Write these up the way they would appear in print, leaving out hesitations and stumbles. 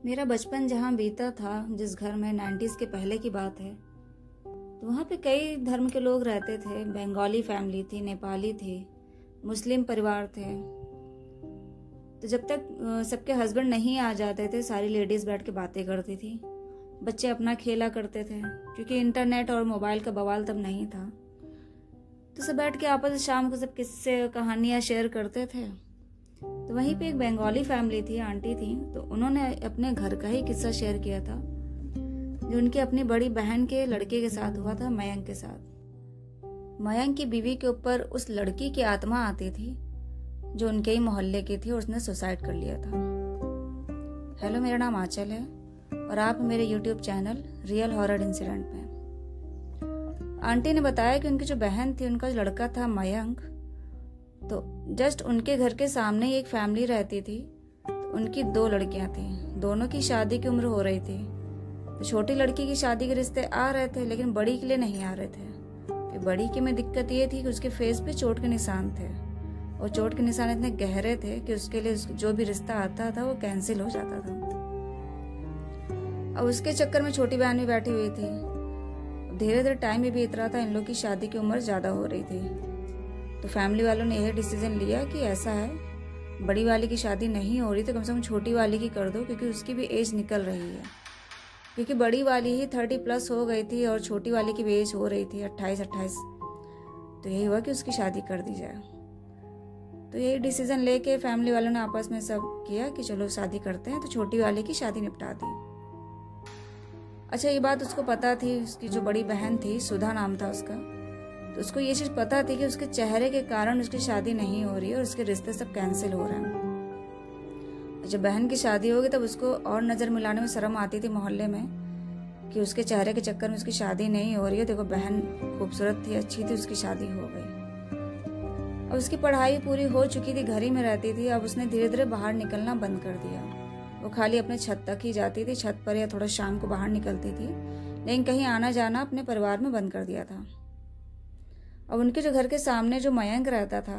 मेरा बचपन जहाँ बीता था, जिस घर में 90s के पहले की बात है, तो वहाँ पे कई धर्म के लोग रहते थे। बंगाली फैमिली थी, नेपाली थी, मुस्लिम परिवार थे। तो जब तक सबके हस्बैंड नहीं आ जाते थे, सारी लेडीज़ बैठ के बातें करती थी। बच्चे अपना खेला करते थे, क्योंकि इंटरनेट और मोबाइल का बवाल तब नहीं था। तो सब बैठ के आपस में शाम को सब किस्से कहानियाँ शेयर करते थे। तो वहीं पे एक बंगाली फैमिली थी, आंटी थी, तो उन्होंने अपने घर का ही किस्सा शेयर किया था, जो उनकी अपनी बड़ी बहन के लड़के के साथ हुआ था, मयंक के साथ। मयंक की बीवी के ऊपर उस लड़की की आत्मा आती थी, जो उनके ही मोहल्ले की थी, और उसने सुसाइड कर लिया था। हेलो, मेरा नाम आंचल है और आप मेरे YouTube channel real horror incident में। आंटी ने बताया कि उनकी जो बहन थी, उनका जो लड़का था मयंक, तो जस्ट उनके घर के सामने ही एक फैमिली रहती थी। तो उनकी 2 लड़कियां थी, दोनों की शादी की उम्र हो रही थी। तो छोटी लड़की की शादी के रिश्ते आ रहे थे, लेकिन बड़ी के लिए नहीं आ रहे थे। कि बड़ी की में दिक्कत ये थी कि उसके फेस पे चोट के निशान थे, और चोट के निशान इतने गहरे थे कि उसके लिए जो भी रिश्ता आता था वो कैंसिल हो जाता था। अब उसके चक्कर में छोटी बहन भी बैठी हुई थी। धीरे धीरे टाइम भी बीत रहा था, इन लोग की शादी की उम्र ज्यादा हो रही थी। तो फैमिली वालों ने यह डिसीजन लिया कि ऐसा है, बड़ी वाली की शादी नहीं हो रही तो कम से कम छोटी वाली की कर दो, क्योंकि उसकी भी एज निकल रही है। क्योंकि बड़ी वाली ही 30+ हो गई थी और छोटी वाली की भी एज हो रही थी 28। तो यही हुआ कि उसकी शादी कर दी जाए। तो यही डिसीजन लेके फैमिली वालों ने आपस में सब किया कि चलो शादी करते हैं। तो छोटी वाली की शादी निपटा दी। अच्छा, ये बात उसको पता थी, उसकी जो बड़ी बहन थी, सुधा नाम था उसका, तो उसको ये चीज पता थी कि उसके चेहरे के कारण उसकी शादी नहीं हो रही है और उसके रिश्ते सब कैंसिल हो रहे हैं। जब बहन की शादी होगी तब उसको और नजर मिलाने में शर्म आती थी मोहल्ले में, कि उसके चेहरे के चक्कर में उसकी शादी नहीं हो रही है। देखो, बहन खूबसूरत थी, अच्छी थी, उसकी शादी हो गई। अब उसकी पढ़ाई पूरी हो चुकी थी, घर ही में रहती थी। अब उसने धीरे धीरे बाहर निकलना बंद कर दिया। वो खाली अपने छत तक ही जाती थी, छत पर या थोड़ा शाम को बाहर निकलती थी, लेकिन कहीं आना जाना अपने परिवार में बंद कर दिया था। अब उनके जो घर के सामने जो मयंक रहता था,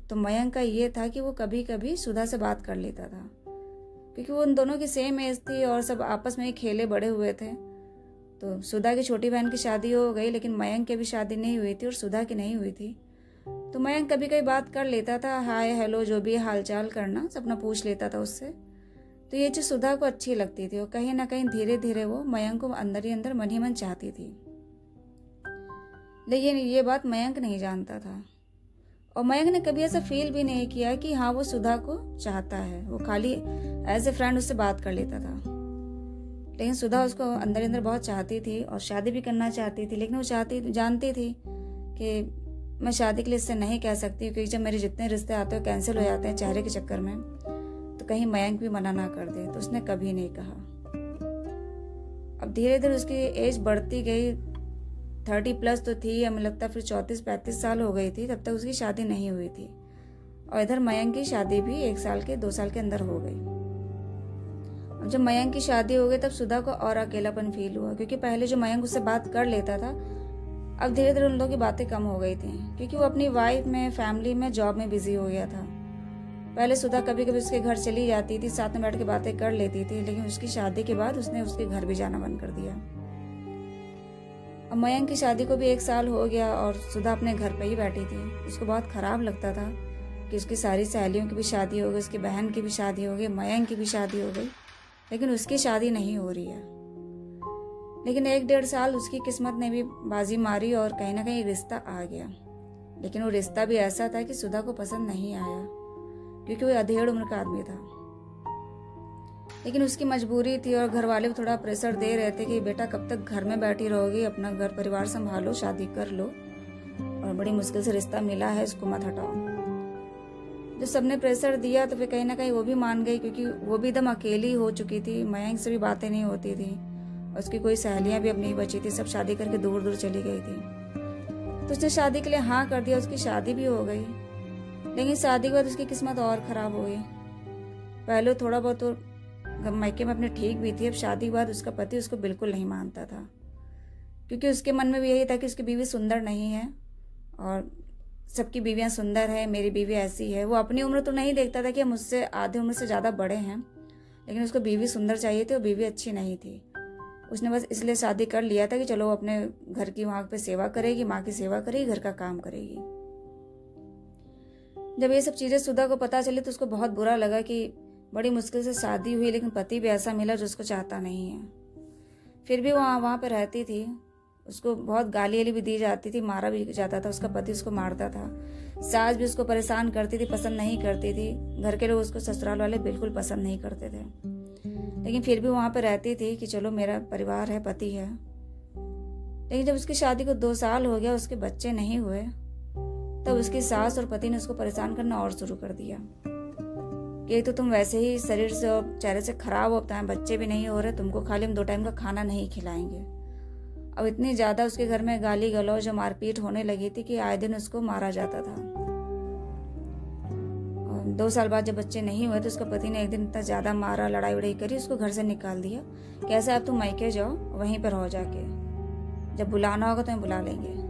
तो मयंक का ये था कि वो कभी कभी सुधा से बात कर लेता था, क्योंकि वो उन दोनों की सेम एज थी और सब आपस में ही खेले बड़े हुए थे। तो सुधा की छोटी बहन की शादी हो गई, लेकिन मयंक की भी शादी नहीं हुई थी और सुधा की नहीं हुई थी। तो मयंक कभी कभी बात कर लेता था, हाय हेलो जो भी हालचाल करना अपना पूछ लेता था उससे। तो ये चीज सुधा को अच्छी लगती थी और कहीं ना कहीं धीरे धीरे वो मयंक को अंदर ही अंदर मन ही मन चाहती थी। लेकिन ये बात मयंक नहीं जानता था, और मयंक ने कभी ऐसा फील भी नहीं किया कि हाँ वो सुधा को चाहता है। वो खाली एज ए फ्रेंड उससे बात कर लेता था। लेकिन सुधा उसको अंदर अंदर बहुत चाहती थी और शादी भी करना चाहती थी। लेकिन वो जानती थी कि मैं शादी के लिए इससे नहीं कह सकती, क्योंकि जब मेरे जितने रिश्ते आते हैं कैंसिल हो जाते हैं चेहरे के चक्कर में, तो कहीं मयंक भी मना ना कर दे। तो उसने कभी नहीं कहा। अब धीरे धीरे उसकी एज बढ़ती गई, 30+ तो थी, हमें लगता फिर 34-35 साल हो गई थी, तब तक उसकी शादी नहीं हुई थी। और इधर मयंक की शादी भी 1 साल के 2 साल के अंदर हो गई। अब जब मयंक की शादी हो गई तब सुधा को और अकेलापन फील हुआ, क्योंकि पहले जो मयंक उससे बात कर लेता था, अब धीरे धीरे उन लोगों की बातें कम हो गई थी, क्योंकि वो अपनी वाइफ में, फैमिली में, जॉब में बिजी हो गया था। पहले सुधा कभी कभी उसके घर चली जाती थी, साथ में बैठ के बातें कर लेती थी, लेकिन उसकी शादी के बाद उसने उसके घर भी जाना बंद कर दिया। अब मयंक की शादी को भी 1 साल हो गया और सुधा अपने घर पे ही बैठी थी। उसको बहुत खराब लगता था कि उसकी सारी सहेलियों की भी शादी हो गई, उसकी बहन की भी शादी हो गई, मयंक की भी शादी हो गई, लेकिन उसकी शादी नहीं हो रही है। लेकिन 1-1.5 साल उसकी किस्मत ने भी बाजी मारी और कहीं ना कहीं रिश्ता आ गया। लेकिन वो रिश्ता भी ऐसा था कि सुधा को पसंद नहीं आया, क्योंकि वो अधेड़ उम्र का आदमी था। लेकिन उसकी मजबूरी थी और घर वाले भी थोड़ा प्रेशर दे रहे थे कि बेटा कब तक घर में बैठी रहोगी, अपना घर परिवार संभालो, शादी कर लो, और बड़ी मुश्किल से रिश्ता मिला है, इसको मत हटाओ। जब सबने प्रेशर दिया तो फिर कहीं ना कहीं वो भी मान गई, क्योंकि वो भी एकदम अकेली हो चुकी थी। मयंक से भी बातें नहीं होती थी और उसकी कोई सहेलियां भी अब नहीं बची थी, सब शादी करके दूर दूर चली गई थी। तो उसने शादी के लिए हाँ कर दिया, उसकी शादी भी हो गई। लेकिन शादी के बाद उसकी किस्मत और खराब हो गई। पहले थोड़ा बहुत तो मायके में अपने ठीक भी थी, अब शादी के बाद उसका पति उसको बिल्कुल नहीं मानता था, क्योंकि उसके मन में भी यही था कि उसकी बीवी सुंदर नहीं है और सबकी बीवियां सुंदर है, मेरी बीवी ऐसी है। वो अपनी उम्र तो नहीं देखता था कि हम उससे आधे उम्र से ज्यादा बड़े हैं, लेकिन उसको बीवी सुंदर चाहिए थी और बीवी अच्छी नहीं थी। उसने बस इसलिए शादी कर लिया था कि चलो वो अपने घर की वहाँ पे सेवा करेगी, माँ की सेवा करेगी, घर का काम करेगी। जब ये सब चीज़ें सुधा को पता चली तो उसको बहुत बुरा लगा कि बड़ी मुश्किल से शादी हुई लेकिन पति भी ऐसा मिला जो उसको चाहता नहीं है। फिर भी वहाँ पे रहती थी। उसको बहुत गाली भी दी जाती थी, मारा भी जाता था, उसका पति उसको मारता था। सास भी उसको परेशान करती थी, पसंद नहीं करती थी। घर के लोग उसको, ससुराल वाले बिल्कुल पसंद नहीं करते थे, लेकिन फिर भी वहाँ पे रहती थी कि चलो मेरा परिवार है, पति है। लेकिन जब उसकी शादी को 2 साल हो गया, उसके बच्चे नहीं हुए, तब उसकी सास और पति ने उसको परेशान करना और शुरू कर दिया कि तो तुम वैसे ही शरीर से और चेहरे से खराब होता है, बच्चे भी नहीं हो रहे, तुमको खाली हम 2 टाइम का खाना नहीं खिलाएंगे। अब इतनी ज्यादा उसके घर में गाली गलौज और मारपीट होने लगी थी कि आए दिन उसको मारा जाता था। और 2 साल बाद जब बच्चे नहीं हुए तो उसका पति ने एक दिन इतना ज्यादा मारा, लड़ाई वड़ाई करी, उसको घर से निकाल दिया। कैसे अब तुम मायके जाओ, वहीं पर रहो जाके, जब बुलाना होगा तो हम बुला लेंगे।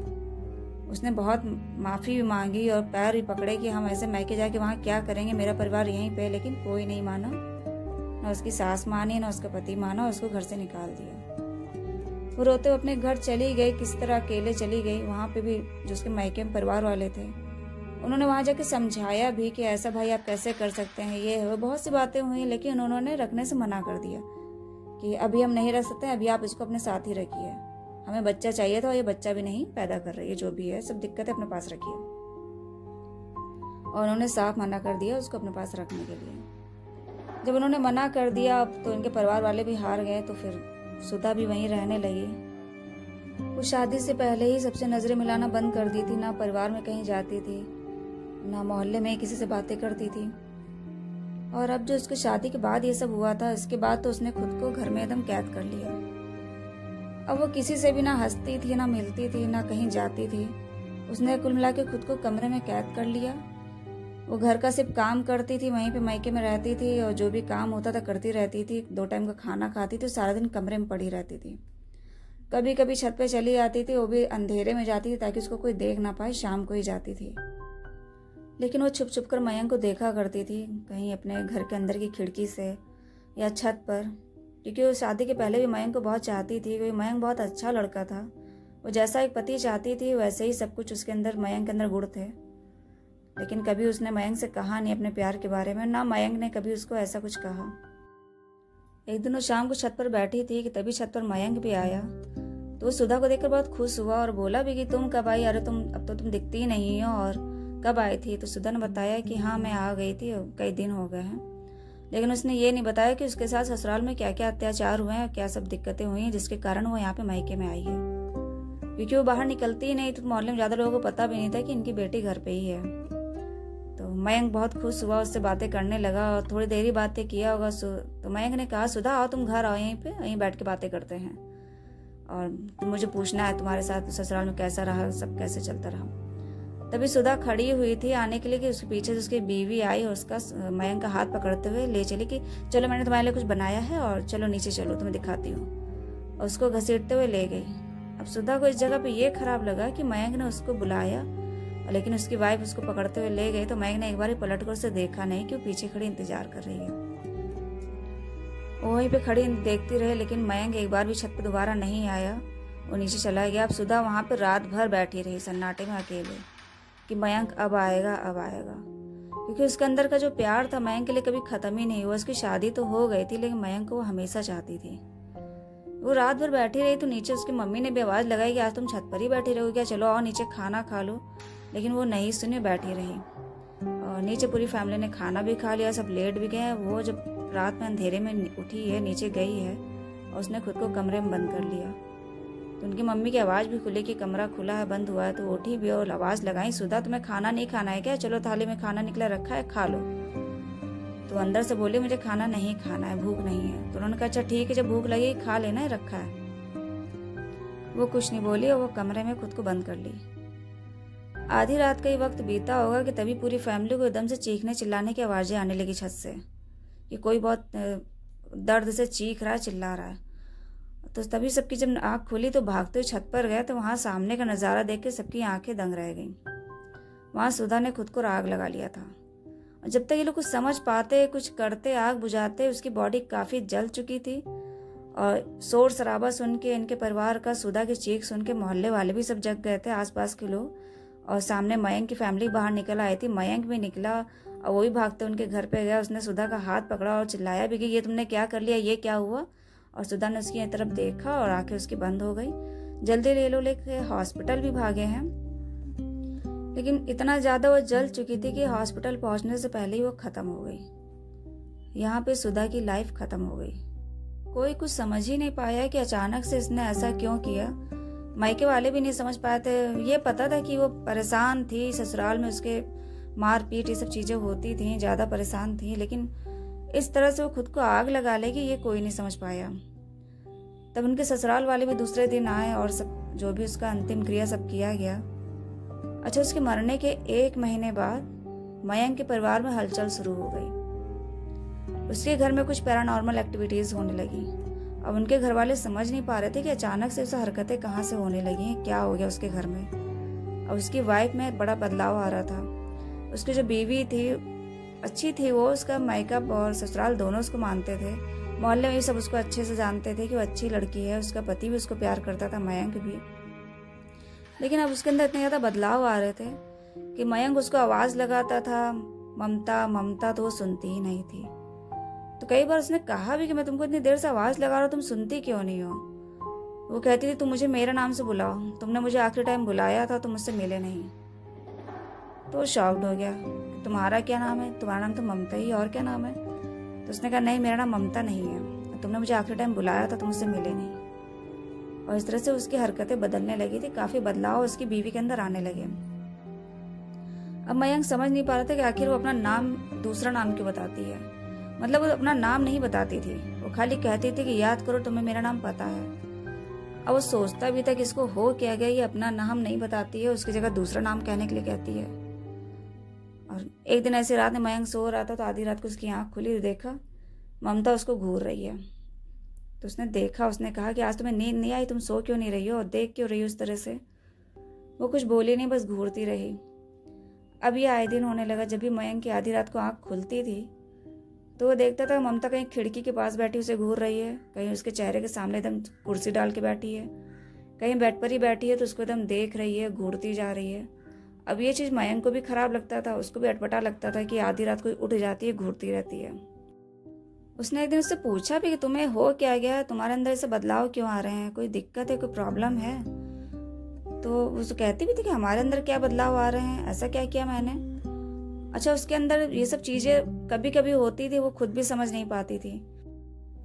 उसने बहुत माफ़ी भी मांगी और पैर भी पकड़े कि हम ऐसे मायके जाके वहाँ क्या करेंगे, मेरा परिवार यहीं पे, लेकिन कोई नहीं माना। ना उसकी सास मानी, ना उसका पति माना, उसको घर से निकाल दिया। वो रोते हुए अपने घर चली गई, किस तरह अकेले चली गई। वहाँ पे भी जो उसके मायके में परिवार वाले थे, उन्होंने वहाँ जाके समझाया भी कि ऐसा भाई आप कैसे कर सकते हैं, ये है, बहुत सी बातें हुई, लेकिन उन्होंने रखने से मना कर दिया कि अभी हम नहीं रख सकते, अभी आप इसको अपने साथ ही रखिए, हमें बच्चा चाहिए था और ये बच्चा भी नहीं पैदा कर रही है, जो भी है सब दिक्कतें अपने पास रखिए। और उन्होंने साफ मना कर दिया उसको अपने पास रखने के लिए। जब उन्होंने मना कर दिया तो इनके परिवार वाले भी हार गए, तो फिर सुधा भी वहीं रहने लगी। वो शादी से पहले ही सबसे नजरें मिलाना बंद कर दी थी, ना परिवार में कहीं जाती थी, ना मोहल्ले में किसी से बातें करती थी। और अब जो उसकी शादी के बाद ये सब हुआ था, इसके बाद तो उसने खुद को घर में एकदम कैद कर लिया। अब वो किसी से भी ना हंसती थी, ना मिलती थी, ना कहीं जाती थी। उसने कुल मिला के खुद को कमरे में कैद कर लिया। वो घर का सिर्फ काम करती थी, वहीं पे मायके में रहती थी और जो भी काम होता था करती रहती थी। 2 टाइम का खाना खाती थी, सारा दिन कमरे में पड़ी रहती थी। कभी कभी छत पे चली जाती थी, वो भी अंधेरे में जाती थी ताकि उसको कोई देख ना पाए, शाम को ही जाती थी। लेकिन वो छुप छुप कर मयंक को देखा करती थी, कहीं अपने घर के अंदर की खिड़की से या छत पर, क्योंकि वो शादी के पहले भी मयंक को बहुत चाहती थी, क्योंकि मयंक बहुत अच्छा लड़का था। वो जैसा एक पति चाहती थी वैसे ही सब कुछ उसके अंदर, मयंक के अंदर गुण थे। लेकिन कभी उसने मयंक से कहा नहीं अपने प्यार के बारे में, ना मयंक ने कभी उसको ऐसा कुछ कहा। एक दिन वो शाम को छत पर बैठी थी कि तभी छत पर मयंक भी आया। तो वो सुधा को देखकर बहुत खुश हुआ और बोला भी कि तुम कब आई, अरे अब तो तुम दिखती ही नहीं हो, और कब आई थी। तो सुधा ने बताया कि हाँ मैं आ गई थी, कई दिन हो गए हैं। लेकिन उसने ये नहीं बताया कि उसके साथ ससुराल में क्या क्या अत्याचार हुए हैं, क्या सब दिक्कतें हुई हैं जिसके कारण वो यहाँ पे मायके में आई है। क्योंकि वो बाहर निकलती ही नहीं, तो मोहल्ले में ज्यादा लोगों को पता भी नहीं था कि इनकी बेटी घर पे ही है। तो मयंक बहुत खुश हुआ, उससे बातें करने लगा और थोड़ी देर ही बातें किया होगा। तो मयंक ने कहा सुधा आओ तुम घर आओ, यहीं पे यहीं बैठ के बातें करते हैं, और मुझे पूछना है तुम्हारे साथ ससुराल में कैसा रहा, सब कैसे चलता रहा। तभी सुधा खड़ी हुई थी आने के लिए कि उसके पीछे से उसकी बीवी आई और उसका मयंक का हाथ पकड़ते हुए ले चली कि चलो मैंने तुम्हारे लिए कुछ बनाया है और चलो नीचे चलो तुम्हें दिखाती हूँ, और उसको घसीटते हुए ले गई। अब सुधा को इस जगह पे ये खराब लगा कि मयंक ने उसको बुलाया, लेकिन उसकी वाइफ उसको पकड़ते हुए ले गई। तो मयंक ने एक बार पलट कर उसे देखा नहीं कि वो पीछे खड़ी इंतजार कर रही है। वो वहीं पे खड़ी देखती रहे, लेकिन मयंक एक बार भी छत पे दोबारा नहीं आया, वो नीचे चला गया। अब सुधा वहां पे रात भर बैठी रही सन्नाटे में अकेले कि मयंक अब आएगा अब आएगा, क्योंकि उसके अंदर का जो प्यार था मयंक के लिए कभी खत्म ही नहीं हुआ। उसकी शादी तो हो गई थी, लेकिन मयंक को वो हमेशा चाहती थी। वो रात भर बैठी रही तो नीचे उसकी मम्मी ने भी आवाज लगाई कि आज तुम छत पर ही बैठी रहोगी क्या, चलो आओ नीचे खाना खा लो। लेकिन वो नहीं सुनी, बैठी रही। और नीचे पूरी फैमिली ने खाना भी खा लिया, सब लेट भी गए। वो जब रात में अंधेरे में उठी है, नीचे गई है और उसने खुद को कमरे में बंद कर लिया। तो उनकी मम्मी की आवाज़ भी खुली कि कमरा खुला है, बंद हुआ है। तो उठी भी और आवाज़ लगाई सुधा तुम्हें खाना नहीं खाना है क्या, चलो थाली में खाना निकला रखा है खा लो। तो अंदर से बोली मुझे खाना नहीं खाना है, भूख नहीं है। तो उन्होंने कहा अच्छा ठीक है, जब भूख लगी खा लेना है, रखा है। वो कुछ नहीं बोली और वो कमरे में खुद को बंद कर ली। आधी रात का ही वक्त बीता होगा कि तभी पूरी फैमिली को एकदम से चीखने चिल्लाने की आवाज़ें आने लगी छत से, कि कोई बहुत दर्द से चीख रहा है, चिल्ला रहा है। तो तभी सबकी जब आँख खुली तो भागते हुए छत पर गए, तो वहाँ सामने का नज़ारा देख के सबकी आंखें दंग रह गईं। वहाँ सुधा ने खुद को आग लगा लिया था और जब तक ये लोग कुछ समझ पाते, कुछ करते, आग बुझाते, उसकी बॉडी काफ़ी जल चुकी थी। और शोर शराबा सुन के, इनके परिवार का, सुधा की चीख सुन के मोहल्ले वाले भी सब जग गए थे, आसपास के लोग। और सामने मयंक की फैमिली बाहर निकल आई थी। मयंक भी निकला और वो भी भागते उनके घर पे गया। उसने सुधा का हाथ पकड़ा और चिल्लाया भी कि ये तुमने क्या कर लिया, ये क्या हुआ। और सुधा ने उसकी तरफ देखा और आंखें उसकी बंद हो गई। जल्दी ले लो लेके हॉस्पिटल भी भागे हैं, लेकिन इतना ज़्यादा वो जल चुकी थी कि हॉस्पिटल पहुंचने से पहले ही वो ख़त्म हो गई। यहाँ पे सुधा की लाइफ ख़त्म हो गई। कोई कुछ समझ ही नहीं पाया कि अचानक से इसने ऐसा क्यों किया। मायके वाले भी नहीं समझ पाए थे। ये पता था कि वो परेशान थी, ससुराल में उसके मार पीट ये सब चीज़ें होती थी, ज़्यादा परेशान थी, लेकिन इस तरह से वो खुद को आग लगा लेगी ये कोई नहीं समझ पाया। तब उनके ससुराल वाले भी दूसरे दिन आए और सब जो भी उसका अंतिम क्रिया सब किया गया। अच्छा, उसके मरने के 1 महीने बाद मयंक के परिवार में हलचल शुरू हो गई। उसके घर में कुछ पैरानॉर्मल एक्टिविटीज होने लगी। अब उनके घर वाले समझ नहीं पा रहे थे कि अचानक से उसे हरकतें कहाँ से होने लगी हैं, क्या हो गया उसके घर में। अब उसकी वाइफ में बड़ा बदलाव आ रहा था। उसकी जो बीवी थी अच्छी थी, वो उसका मायका और ससुराल दोनों उसको मानते थे। मोहल्ले में सब उसको अच्छे से जानते थे कि वो अच्छी लड़की है। उसका पति भी उसको प्यार करता था, मयंक भी। लेकिन अब उसके अंदर इतने ज़्यादा बदलाव आ रहे थे कि मयंक उसको आवाज़ लगाता था, ममता ममता, तो वो सुनती ही नहीं थी। तो कई बार उसने कहा भी कि मैं तुमको इतनी देर से आवाज़ लगा रहा हूँ, तुम सुनती क्यों नहीं हो। वो कहती थी तुम मुझे मेरे नाम से बुलाओ, तुमने मुझे आखिरी टाइम बुलाया था, तुम मुझसे मिले नहीं। तो वो शॉक्ड हो गया, तुम्हारा क्या नाम है? तुम्हारा नाम तो ममता ही, और क्या नाम है? तो उसने कहा नहीं, मेरा नाम ममता नहीं है, तुमने मुझे आखिरी टाइम बुलाया था, तुम मुझसे मिले नहीं। और इस तरह से उसकी हरकतें बदलने लगी थी। काफ़ी बदलाव उसकी बीवी के अंदर आने लगे। अब मयंक समझ नहीं पा रहा था कि आखिर वो अपना नाम दूसरा नाम क्यों बताती है। मतलब वो अपना नाम नहीं बताती थी, वो खाली कहती थी कि याद करो तुम्हें मेरा नाम पता है। अब वो सोचता भी था कि इसको हो क्या गया, ये अपना नाम नहीं बताती है, उसकी जगह दूसरा नाम कहने के लिए कहती है। और एक दिन ऐसी रात में मयंक सो रहा था, तो आधी रात को उसकी आंख खुली, देखा ममता उसको घूर रही है। तो उसने देखा, उसने कहा कि आज तुम्हें नींद नहीं आई, तुम सो क्यों नहीं रही हो और देख क्यों रही हो उस तरह से। वो कुछ बोली नहीं, बस घूरती रही। अब ये आए दिन होने लगा। जब भी मयंक की आधी रात को आंख खुलती थी तो वो देखता था ममता कहीं खिड़की के पास बैठी उसे घूर रही है, कहीं उसके चेहरे के सामने एकदम कुर्सी डाल के बैठी है, कहीं बेड पर ही बैठी है तो उसको एकदम देख रही है, घूरती जा रही है। अब ये चीज़ मयंक को भी खराब लगता था, उसको भी अटपटा लगता था कि आधी रात को उठ जाती है, घूरती रहती है। उसने एक दिन उससे पूछा भी कि तुम्हें हो क्या गया, तुम्हारे अंदर ऐसे बदलाव क्यों आ रहे हैं, कोई दिक्कत है, कोई प्रॉब्लम है। तो वो कहती भी थी कि हमारे अंदर क्या बदलाव आ रहे हैं, ऐसा क्या किया मैंने। अच्छा, उसके अंदर ये सब चीज़ें कभी कभी होती थी, वो खुद भी समझ नहीं पाती थी।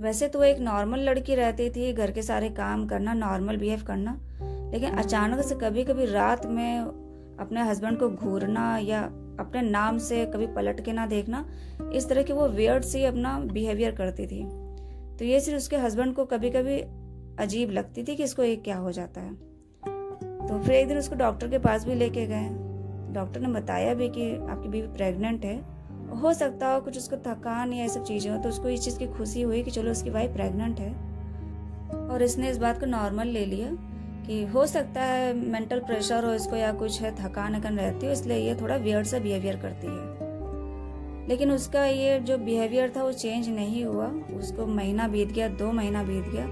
वैसे तो वो एक नॉर्मल लड़की रहती थी, घर के सारे काम करना, नॉर्मल बिहेव करना, लेकिन अचानक से कभी कभी रात में अपने हस्बैंड को घूरना या अपने नाम से कभी पलट के ना देखना, इस तरह की वो वियर्ड सी अपना बिहेवियर करती थी। तो ये सिर्फ उसके हस्बैंड को कभी कभी अजीब लगती थी कि इसको ये क्या हो जाता है। तो फिर एक दिन उसको डॉक्टर के पास भी लेके गए। डॉक्टर ने बताया भी कि आपकी बीवी प्रेग्नेंट है, हो सकता हो कुछ उसको थकान या ये सब चीज़ें हो। तो उसको इस चीज़ की खुशी हुई कि चलो उसकी वाइफ प्रेग्नेंट है, और इसने इस बात को नॉर्मल ले लिया कि हो सकता है मेंटल प्रेशर हो इसको या कुछ है, थकान रहती हो, इसलिए ये थोड़ा वियर्ड सा बिहेवियर करती है। लेकिन उसका ये जो बिहेवियर था वो चेंज नहीं हुआ। उसको महीना बीत गया, 2 महीना बीत गया।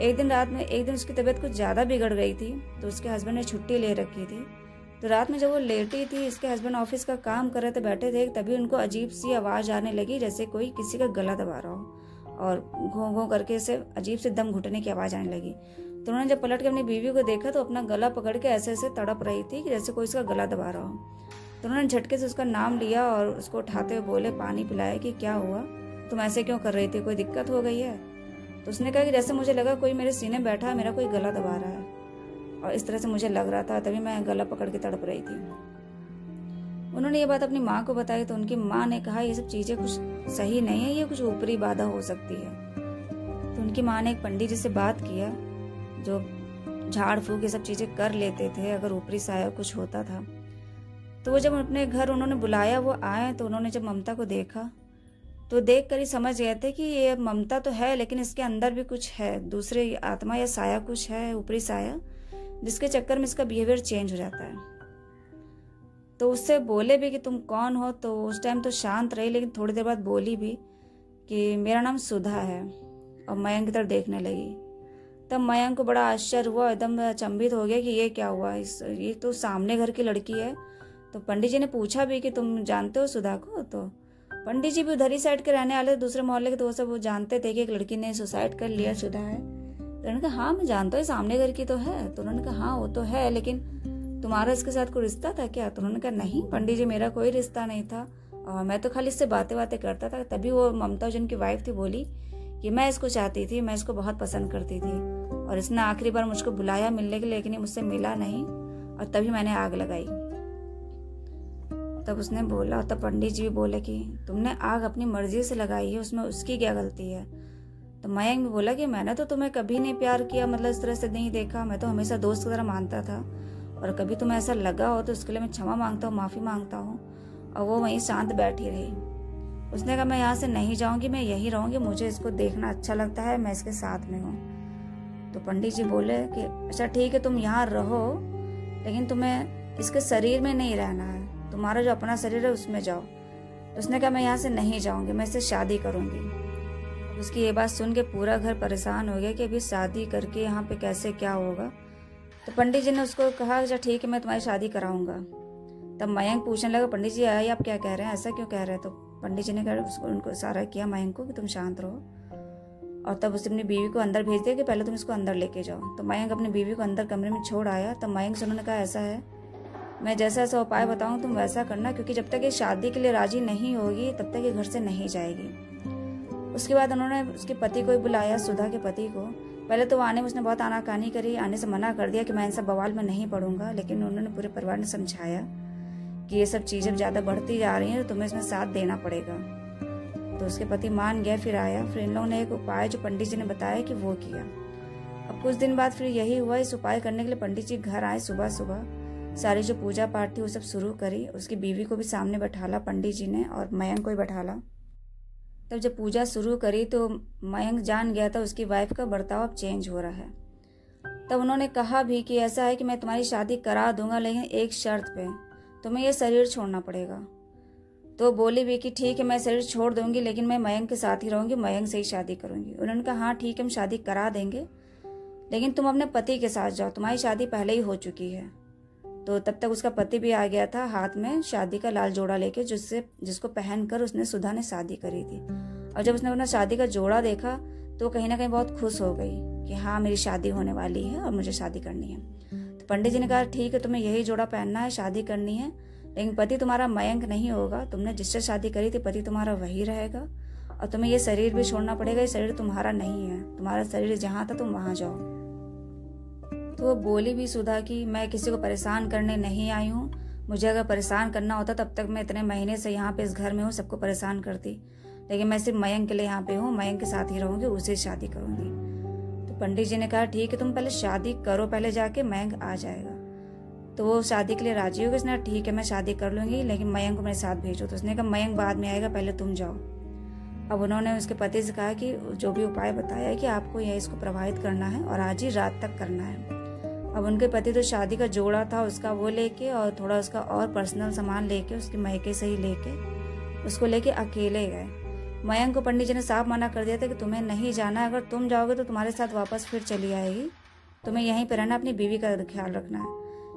एक दिन उसकी तबीयत कुछ ज़्यादा बिगड़ गई थी, तो उसके हस्बैंड ने छुट्टी ले रखी थी। तो रात में जब वो लेटी थी, इसके हस्बैंड ऑफिस का काम कर रहे थे, बैठे थे, तभी उनको अजीब सी आवाज़ आने लगी, जैसे कोई किसी का गला दबा रहा हो, और घों घों करके से अजीब से दम घुटने की आवाज़ आने लगी। तो उन्होंने जब पलट के अपनी बीवी को देखा तो अपना गला पकड़ के ऐसे ऐसे तड़प रही थी कि जैसे कोई उसका गला दबा रहा हो। तो उन्होंने झटके से उसका नाम लिया और उसको उठाते हुए बोले, पानी पिलाया कि क्या हुआ, तुम ऐसे क्यों कर रही थी, कोई दिक्कत हो गई है। तो उसने कहा कि जैसे मुझे लगा कोई मेरे सीने में बैठा है, मेरा कोई गला दबा रहा है, और इस तरह से मुझे लग रहा था, तभी मैं गला पकड़ के तड़प रही थी। उन्होंने ये बात अपनी माँ को बताई तो उनकी माँ ने कहा ये सब चीज़ें कुछ सही नहीं है, ये कुछ ऊपरी बाधा हो सकती है। तो उनकी माँ ने एक पंडित जी से बात किया जो झाड़ फूक ये सब चीज़ें कर लेते थे अगर ऊपरी साया कुछ होता था। तो वो जब अपने घर उन्होंने बुलाया, वो आए, तो उन्होंने जब ममता को देखा तो देख कर ही समझ गए थे कि ये ममता तो है, लेकिन इसके अंदर भी कुछ है, दूसरे आत्मा या साया कुछ है, ऊपरी साया, जिसके चक्कर में इसका बिहेवियर चेंज हो जाता है। तो उससे बोले भी कि तुम कौन हो, तो उस टाइम तो शांत रही, लेकिन थोड़ी देर बाद बोली भी कि मेरा नाम सुधा है, और मयंक की तरफ देखने लगी। तब मयंक को बड़ा आश्चर्य हुआ, एकदम अचंभित हो गया कि ये क्या हुआ, ये तो सामने घर की लड़की है। तो पंडित जी ने पूछा भी कि तुम जानते हो सुधा को? तो पंडित जी भी उधर ही साइड के रहने वाले, दूसरे मोहल्ले के, तो वो सब वो जानते थे कि एक लड़की ने सुसाइड कर लिया, सुधा है। तो उन्होंने कहा हाँ मैं जानता हूँ, सामने घर की तो है। तो उन्होंने कहा हाँ वो तो है, लेकिन तुम्हारा इसके साथ कोई रिश्ता था क्या? तो उन्होंने कहा नहीं पंडित जी, मेरा कोई रिश्ता नहीं था, और मैं तो खाली इससे बातें बातें करता था। तभी वो ममता जिनकी वाइफ थी बोली कि मैं इसको चाहती थी, मैं इसको बहुत पसंद करती थी, और इसने आखिरी बार मुझको बुलाया मिलने के लिए, लेकिन मुझसे मिला नहीं, और तभी मैंने आग लगाई। तब उसने बोला, तब पंडित जी भी बोले कि तुमने आग अपनी मर्जी से लगाई है, उसमें उसकी क्या गलती है? तो मयंक भी बोला कि मैंने तो तुम्हें कभी नहीं प्यार किया, मतलब इस तरह से नहीं देखा, मैं तो हमेशा दोस्त की तरह मानता था, और कभी तुम्हें ऐसा लगा हो तो उसके लिए मैं क्षमा मांगता हूँ, माफ़ी मांगता हूँ। और वो वहीं शांत बैठी रही। उसने कहा मैं यहाँ से नहीं जाऊँगी, मैं यहीं रहूँगी, मुझे इसको देखना अच्छा लगता है, मैं इसके साथ में हूँ। तो पंडित जी बोले कि अच्छा ठीक है तुम यहाँ रहो, लेकिन तुम्हें इसके शरीर में नहीं रहना है, तुम्हारा जो अपना शरीर है उसमें जाओ। तो उसने कहा मैं यहाँ से नहीं जाऊँगी, मैं इससे शादी करूँगी। उसकी ये बात सुन के पूरा घर परेशान हो गया कि अभी शादी करके यहाँ पे कैसे क्या होगा। तो पंडित जी ने उसको कहा अच्छा ठीक है मैं तुम्हारी शादी कराऊंगा। तब मयंक पूछने लगा पंडित जी आए आप क्या कह रहे हैं, ऐसा क्यों कह रहे हैं? तो पंडित जी ने कहा उसको उनको इशारा किया मयंक को कि तुम शांत रहो, और तब उसने अपनी बीवी को अंदर भेज दिया कि पहले तुम इसको अंदर लेके जाओ। तो मयंक अपनी बीवी को अंदर कमरे में छोड़ आया। तब मयंक से उन्होंने कहा ऐसा है, मैं जैसा ऐसा उपाय बताऊँ तुम वैसा करना, क्योंकि जब तक ये शादी के लिए राजी नहीं होगी तब तक ये घर से नहीं जाएगी। उसके बाद उन्होंने उसके पति को ही बुलाया, सुधा के पति को। पहले तो वो आने में उसने बहुत आनाकानी करी, आने से मना कर दिया कि मैं इन सब बवाल में नहीं पढ़ूंगा, लेकिन उन्होंने पूरे परिवार ने समझाया कि ये सब चीज़ें ज़्यादा बढ़ती जा रही हैं तो तुम्हें इसमें साथ देना पड़ेगा। तो उसके पति मान गया, फिर आया। फिर इन लोगों ने एक उपाय जो पंडित जी ने बताया कि वो किया। अब कुछ दिन बाद फिर यही हुआ, इस उपाय करने के लिए पंडित जी घर आए सुबह सुबह, सारी जो पूजा पाठ थी वो सब शुरू करी। उसकी बीवी को भी सामने बैठाला पंडित जी ने, और मयंक को भी बैठाला। तब जब पूजा शुरू करी तो मयंक जान गया था उसकी वाइफ का बर्ताव अब चेंज हो रहा है। तब उन्होंने कहा भी कि ऐसा है कि मैं तुम्हारी शादी करा दूंगा, लेकिन एक शर्त पे, तुम्हें ये शरीर छोड़ना पड़ेगा। तो बोली भी कि ठीक है मैं शरीर छोड़ दूंगी, लेकिन मैं मयंक के साथ ही रहूंगी, मयंक से ही शादी करूंगी। उन्होंने कहा हाँ ठीक है हम शादी करा देंगे, लेकिन तुम अपने पति के साथ जाओ, तुम्हारी शादी पहले ही हो चुकी है। तो तब तक उसका पति भी आ गया था हाथ में शादी का लाल जोड़ा लेके, जिसको पहनकर उसने सुधा ने शादी करी थी। और जब उसने अपना शादी का जोड़ा देखा तो कहीं ना कहीं बहुत खुश हो गई कि हाँ मेरी शादी होने वाली है और मुझे शादी करनी है। तो पंडित जी ने कहा ठीक है तुम्हें यही जोड़ा पहनना है, शादी करनी है, लेकिन पति तुम्हारा मयंक नहीं होगा, तुमने जिससे शादी करी थी पति तुम्हारा वही रहेगा, और तुम्हें ये शरीर भी छोड़ना पड़ेगा, ये शरीर तुम्हारा नहीं है, तुम्हारा शरीर जहाँ था तुम वहां जाओ। तो वो बोली भी सुधा कि मैं किसी को परेशान करने नहीं आई हूँ, मुझे अगर परेशान करना होता तब तक मैं इतने महीने से यहाँ पे इस घर में हूँ, सबको परेशान करती, लेकिन मैं सिर्फ मयंक के लिए यहाँ पे हूँ, मयंक के साथ ही रहूंगी, उसे शादी करूंगी। तो पंडित जी ने कहा ठीक है तुम पहले शादी करो, पहले जाके मयंक आ जाएगा। तो वो शादी के लिए राजी हो गई। उसने ठीक है मैं शादी कर लूंगी, लेकिन मयंक को मेरे साथ भेजो। तो उसने कहा मयंक बाद में आएगा, पहले तुम जाओ। अब उन्होंने उसके पति से कहा कि जो भी उपाय बताया है कि आपको यह इसको प्रभावित करना है और आज ही रात तक करना है। अब उनके पति तो शादी का जोड़ा था उसका वो लेके और थोड़ा उसका और पर्सनल सामान लेके उसके मायके से ही लेके उसको लेके अकेले गए। मयंक को पंडित जी ने साफ मना कर दिया था कि तुम्हें नहीं जाना है, अगर तुम जाओगे तो तुम्हारे साथ वापस फिर चली आएगी, तुम्हें यहीं पर रहना, अपनी बीवी का ख्याल रखना है,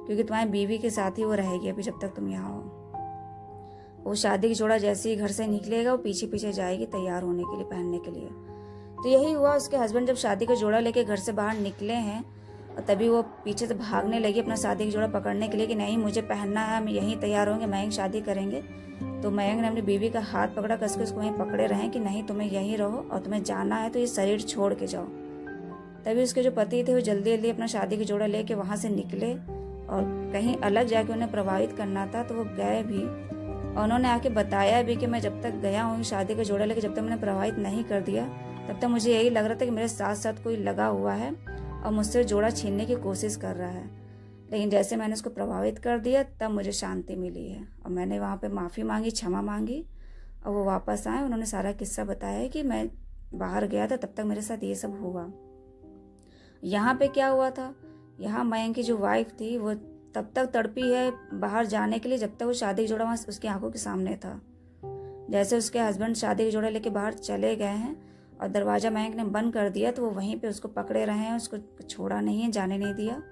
क्योंकि तुम्हारी बीवी के साथ ही वो रहेगी अभी जब तक तुम यहाँ हो। वो शादी का जोड़ा जैसे ही घर से निकलेगा वो पीछे पीछे जाएगी तैयार होने के लिए, पहनने के लिए। तो यही हुआ, उसके हस्बैंड जब शादी का जोड़ा लेके घर से बाहर निकले हैं और तभी वो पीछे से भागने लगी अपना शादी का जोड़ा पकड़ने के लिए कि नहीं मुझे पहनना है, हम यहीं तैयार होंगे, मयंक शादी करेंगे। तो मयंक ने अपनी बीवी का हाथ पकड़ा, कस के उसको वहीं पकड़े रहे कि नहीं तुम्हें यहीं रहो और तुम्हें जाना है तो ये शरीर छोड़ के जाओ। तभी उसके जो पति थे वो जल्दी जल्दी अपना शादी का जोड़ा लेके वहां से निकले और कहीं अलग जाके उन्हें प्रभावित करना था तो वो गए भी। और उन्होंने आके बताया भी कि मैं जब तक गया हूँ शादी का जोड़ा लेके, जब तक मैंने प्रभावित नहीं कर दिया तब तक मुझे यही लग रहा था कि मेरे साथ साथ कोई लगा हुआ है और मुझसे जोड़ा छीनने की कोशिश कर रहा है, लेकिन जैसे मैंने उसको प्रभावित कर दिया तब मुझे शांति मिली है। और मैंने वहाँ पे माफ़ी मांगी, क्षमा मांगी और वो वापस आए। उन्होंने सारा किस्सा बताया कि मैं बाहर गया था तब तक मेरे साथ ये सब हुआ। यहाँ पे क्या हुआ था, यहाँ मयंक की जो वाइफ थी वो तब तक तड़पी है बाहर जाने के लिए जब तक वो शादी का जोड़ा वहाँ उसकी आंखों के सामने था। जैसे उसके हस्बैंड शादी का जोड़ा लेके बाहर चले गए हैं और दरवाज़ा मयंक ने बंद कर दिया, तो वो वहीं पे उसको पकड़े रहे हैं, उसको छोड़ा नहीं है, जाने नहीं दिया।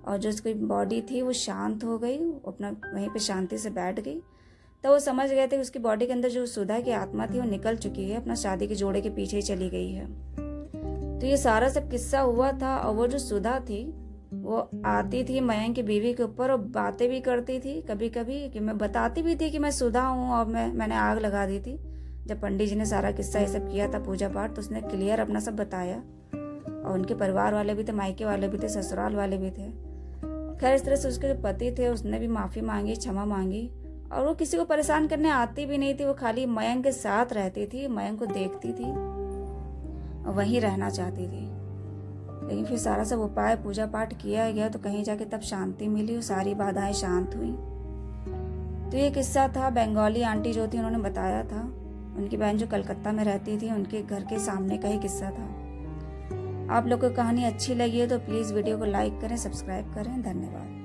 और जो उसकी बॉडी थी वो शांत हो गई, अपना वहीं पे शांति से बैठ गई। तो वो समझ गए थे कि उसकी बॉडी के अंदर जो सुधा की आत्मा थी वो निकल चुकी है, अपना शादी के जोड़े के पीछे ही चली गई है। तो ये सारा सब किस्सा हुआ था। और वो जो सुधा थी वो आती थी मयंक की बीवी के ऊपर और बातें भी करती थी कभी कभी, कि मैं बताती भी थी कि मैं सुधा हूँ और मैंने आग लगा दी थी। जब पंडित जी ने सारा किस्सा ये सब किया था पूजा पाठ, तो उसने क्लियर अपना सब बताया। और उनके परिवार वाले भी थे, मायके वाले भी थे, ससुराल वाले भी थे। खैर इस तरह से उसके जो पति थे उसने भी माफ़ी मांगी, क्षमा मांगी। और वो किसी को परेशान करने आती भी नहीं थी, वो खाली मयंक के साथ रहती थी, मयंक को देखती थी और वहीं रहना चाहती थी। लेकिन फिर सारा सब उपाय पूजा पाठ किया गया तो कहीं जाके तब शांति मिली और सारी बाधाएं शांत हुई। तो ये किस्सा था, बंगाली आंटी जो थी उन्होंने बताया था। उनकी बहन जो कलकत्ता में रहती थी उनके घर के सामने का ही किस्सा था। आप लोग को कहानी अच्छी लगी है तो प्लीज़ वीडियो को लाइक करें, सब्सक्राइब करें। धन्यवाद।